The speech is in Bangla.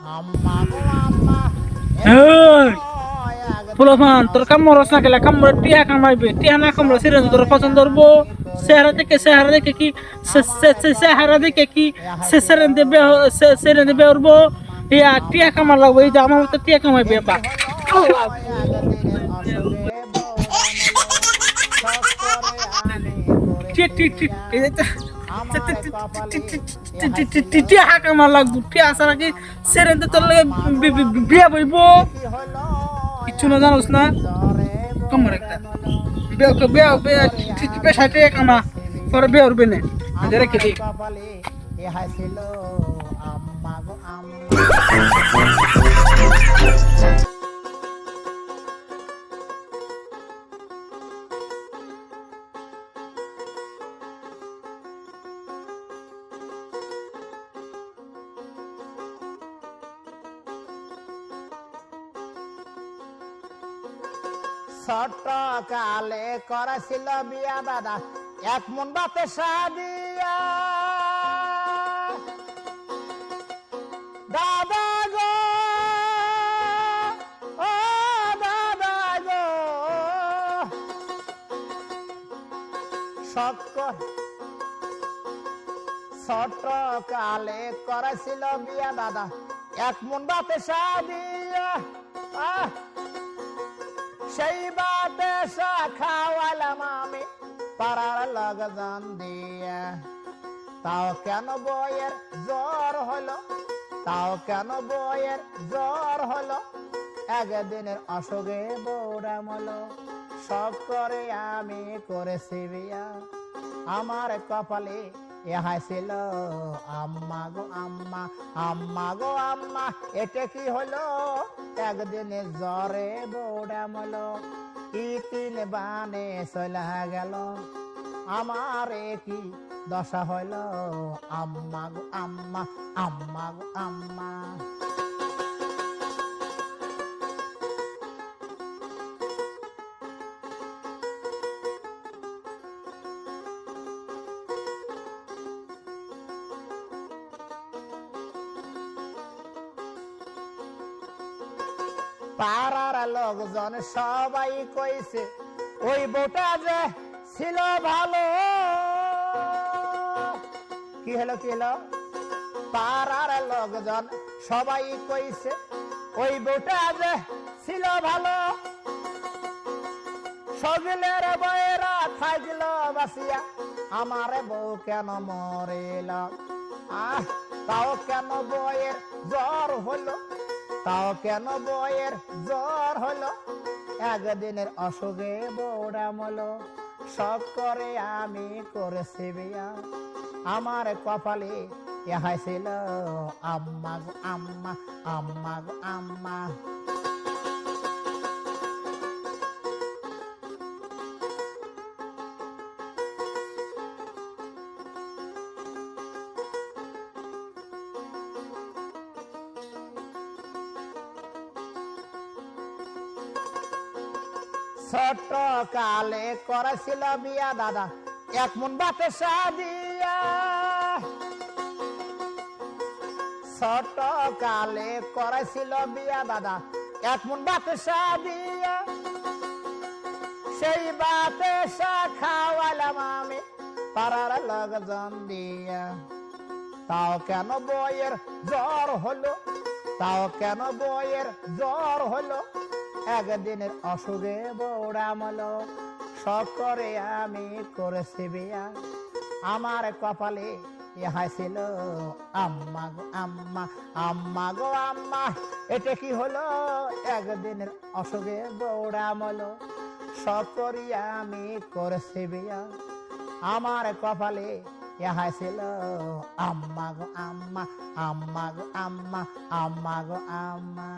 আম্মা গো আম্মা এই ফুলফান তোর কাম মরস না গেলে কাম মরে টিয়া কামাইবে টিয়া না কামড়ে সেরে তোর পছন্দ করবো চেহারা দেখে কি চেহারা দেখে কি সেরে দেবে উঠবো টিয়া কামার লাগবে এই যে আমার মতো টিয়া কামাইবে বা আল্লাহ একদিনের অসুখে বৌরা মলো শখ করে আমি টি টি করেছি টি এই যে আমার কপালে টিয়া কামার লাগবো টিয়া ছাড়া কি সেরে তোর লাগে বিয়া বইব কি হলো কিচ্ছু না জানোস না জ্বরে কামড় একটা পেশাতে কামা পরে বিয়ে উঠবে না রেখে দিই কপালে ইহা ছিল আম্মা গো আম্মা ছোট কালে করেছিল বিয়া দাদা এক মন বাতে সাদিয়া দাদা গো ও দাদা গো ছোট কালে করেছিল বিয়া দাদা এক মন বাতে সাদিয়া সেই বাতে খাওয়ালাম আমি পাড়ার লগজন দিয়ে তাও কেন বইয়ের জ্বর হলো তাও কেন বইয়ের জ্বর হলো একদিনের অসুখে বৌরা মলো সব করে আমি করেছি বিয়া আমার কপালে ইহা ছিল আম্মা গো আম্মা আম্মা গো আম্মা এটা কি হলো একদিনে জ্বরে বৌরা মলো তিন বানে চলা গেল আমার কি দশা হইল আম্মা গো আম্মা আম্মা গো আম্মা পাড়ার লোকজন সবাই কইছে ওই বউটা যে ছিল ভালো কি হলো পাড়ার লোকজন সবাই কইছে ওই বউটা যে ছিল ভালো সগলের বয়েরা থাকল বাসিয়া আমার বউ কেন মরিল তাও কেন বয়ের জ্বর হলো তাও কেন বয়ের জ্বর হলো একদিনের অসুখে বৌরা মলো সব করে আমি করেছি বিয়া আমার কপালে ইহা ছিল আম্মা গো আম্মা আম্মা গো আম্মা ছোট কালে করেছিল বিয়া দাদা এক মন বাতে সাদিয়া ছোট কালে করেছিল বিয়া দাদা এক মন বাতে সাদিয়া সেই বাতে খাওয়ালাম আমি পাড়ার লোকজন দিয়া তাও কেন বইয়ের জ্বর হলো তাও কেন বইয়ের জ্বর হলো একদিনের অসুখে বৌরা মলো শখ করে আমি করেছি বিয়া আমার কপালে ইহা ছিল আম্মা গো আম্মা আম্মা গো আম্মা এটা কি হলো একদিনের অসুখে বৌরা মলো শখ করি আমি করেছি বিয়া আমার কপালে ইহা ছিল আম্মা গো আম্মা আম্মা গো আম্মা আম্মা গো আম্মা